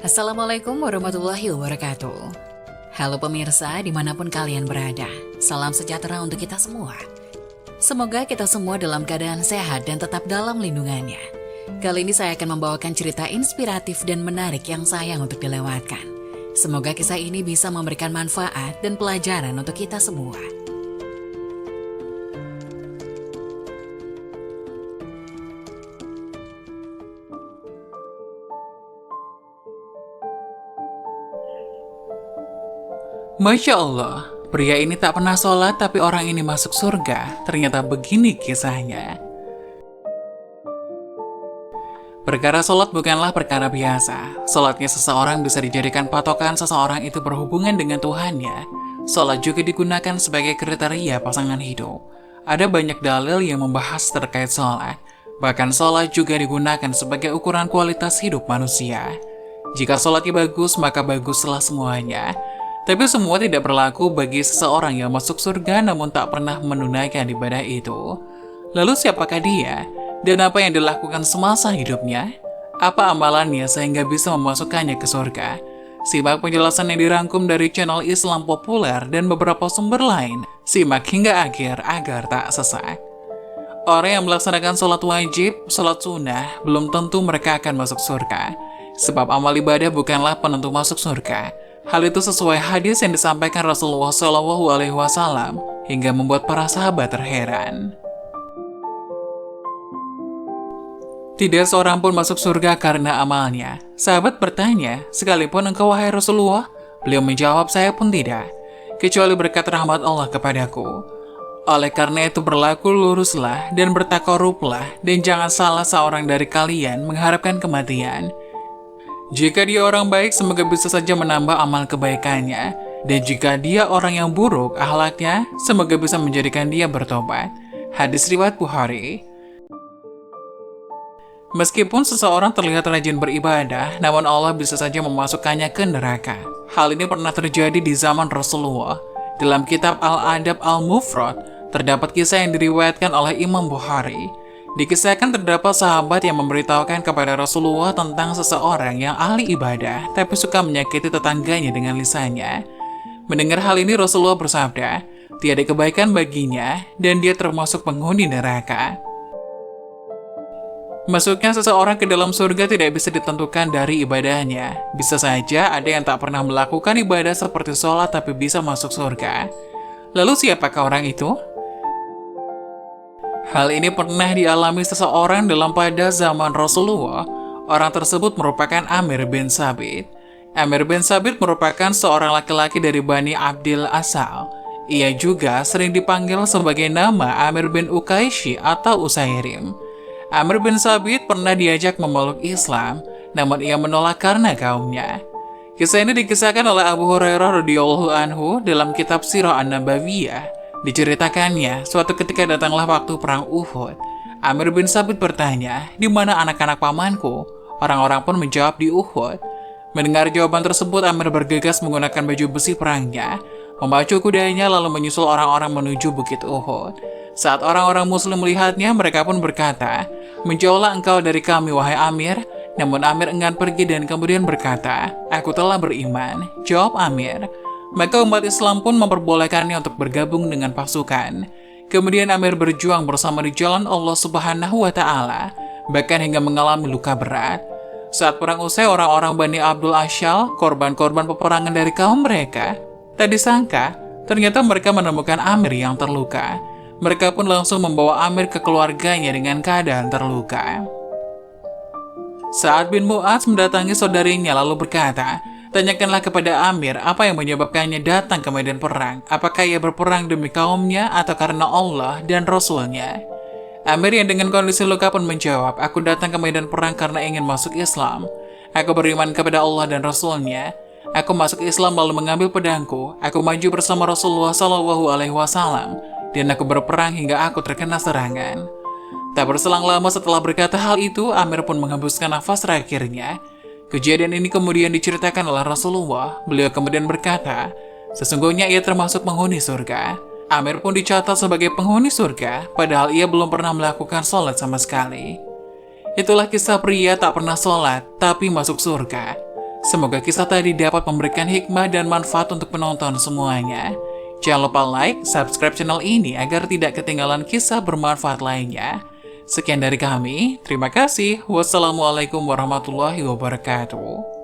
Assalamualaikum warahmatullahi wabarakatuh. Halo pemirsa dimanapun kalian berada, salam sejahtera untuk kita semua. Semoga kita semua dalam keadaan sehat dan tetap dalam lindungannya. Kali ini saya akan membawakan cerita inspiratif dan menarik yang sayang untuk dilewatkan. Semoga kisah ini bisa memberikan manfaat dan pelajaran untuk kita semua. Masya Allah, pria ini tak pernah sholat tapi orang ini masuk surga. Ternyata begini kisahnya. Perkara sholat bukanlah perkara biasa. Sholatnya seseorang bisa dijadikan patokan seseorang itu berhubungan dengan Tuhannya. Sholat juga digunakan sebagai kriteria pasangan hidup. Ada banyak dalil yang membahas terkait sholat. Bahkan sholat juga digunakan sebagai ukuran kualitas hidup manusia. Jika sholatnya bagus, maka baguslah semuanya. Tapi semua tidak berlaku bagi seseorang yang masuk surga namun tak pernah menunaikan ibadah itu. Lalu siapakah dia? Dan apa yang dilakukan semasa hidupnya? Apa amalannya sehingga bisa memasukkannya ke surga? Simak penjelasan yang dirangkum dari channel Islam Populer dan beberapa sumber lain. Simak hingga akhir agar tak sesat. Orang yang melaksanakan sholat wajib, sholat sunnah, belum tentu mereka akan masuk surga. Sebab amal ibadah bukanlah penentu masuk surga. Hal itu sesuai hadis yang disampaikan Rasulullah SAW hingga membuat para sahabat terheran. Tidak seorang pun masuk surga karena amalnya. Sahabat bertanya, sekalipun engkau wahai Rasulullah? Beliau menjawab, saya pun tidak, kecuali berkat rahmat Allah kepadaku. Oleh karena itu berlaku luruslah dan bertakarublah, dan jangan salah seorang dari kalian mengharapkan kematian. Jika dia orang baik, semoga bisa saja menambah amal kebaikannya. Dan jika dia orang yang buruk akhlaknya, semoga bisa menjadikan dia bertobat. Hadis riwayat Bukhari. Meskipun seseorang terlihat rajin beribadah, namun Allah bisa saja memasukkannya ke neraka. Hal ini pernah terjadi di zaman Rasulullah. Dalam kitab Al-Adab Al-Mufrad, terdapat kisah yang diriwayatkan oleh Imam Bukhari. Dikisahkan terdapat sahabat yang memberitahukan kepada Rasulullah tentang seseorang yang ahli ibadah, tapi suka menyakiti tetangganya dengan lisannya. Mendengar hal ini Rasulullah bersabda, tiada kebaikan baginya, dan dia termasuk penghuni neraka. Masuknya seseorang ke dalam surga tidak bisa ditentukan dari ibadahnya. Bisa saja ada yang tak pernah melakukan ibadah seperti sholat tapi bisa masuk surga. Lalu siapakah orang itu? Hal ini pernah dialami seseorang dalam pada zaman Rasulullah. Orang tersebut merupakan Amir bin Sabit. Amir bin Sabit merupakan seorang laki-laki dari Bani Abdil Asal. Ia juga sering dipanggil sebagai nama Amir bin Uqaishi atau Usairim. Amir bin Sabit pernah diajak memeluk Islam, namun ia menolak karena kaumnya. Kisah ini dikisahkan oleh Abu Hurairah radhiyallahu anhu dalam kitab Sirah An-Nabawiyah. Diceritakannya, suatu ketika datanglah waktu perang Uhud. Amir bin Sabit bertanya, di mana anak-anak pamanku? Orang-orang pun menjawab di Uhud. Mendengar jawaban tersebut, Amir bergegas menggunakan baju besi perangnya, memacu kudanya lalu menyusul orang-orang menuju bukit Uhud. Saat orang-orang muslim melihatnya, mereka pun berkata, menjauhlah engkau dari kami wahai Amir. Namun Amir enggan pergi dan kemudian berkata, aku telah beriman. Jawab Amir. Maka umat Islam pun memperbolehkannya untuk bergabung dengan pasukan. Kemudian Amir berjuang bersama di jalan Allah Subhanahu wa Ta'ala, bahkan hingga mengalami luka berat. Saat perang usai, orang-orang Bani Abdul Ashal, korban-korban peperangan dari kaum mereka, tak disangka, ternyata mereka menemukan Amir yang terluka. Mereka pun langsung membawa Amir ke keluarganya dengan keadaan terluka. Sa'ad bin Mu'adz mendatangi saudarinya lalu berkata, tanyakanlah kepada Amir apa yang menyebabkannya datang ke medan perang. Apakah ia berperang demi kaumnya atau karena Allah dan Rasulnya? Amir yang dengan kondisi luka pun menjawab, aku datang ke medan perang karena ingin masuk Islam. Aku beriman kepada Allah dan Rasulnya. Aku masuk Islam lalu mengambil pedangku. Aku maju bersama Rasulullah SAW dan aku berperang hingga aku terkena serangan. Tak berselang lama setelah berkata hal itu, Amir pun menghembuskan nafas terakhirnya. Kejadian ini kemudian diceritakan oleh Rasulullah. Beliau kemudian berkata, sesungguhnya ia termasuk penghuni surga. Amir pun dicatat sebagai penghuni surga, padahal ia belum pernah melakukan sholat sama sekali. Itulah kisah pria tak pernah sholat, tapi masuk surga. Semoga kisah tadi dapat memberikan hikmah dan manfaat untuk penonton semuanya. Jangan lupa like, subscribe channel ini agar tidak ketinggalan kisah bermanfaat lainnya. Sekian dari kami, terima kasih. Wassalamualaikum warahmatullahi wabarakatuh.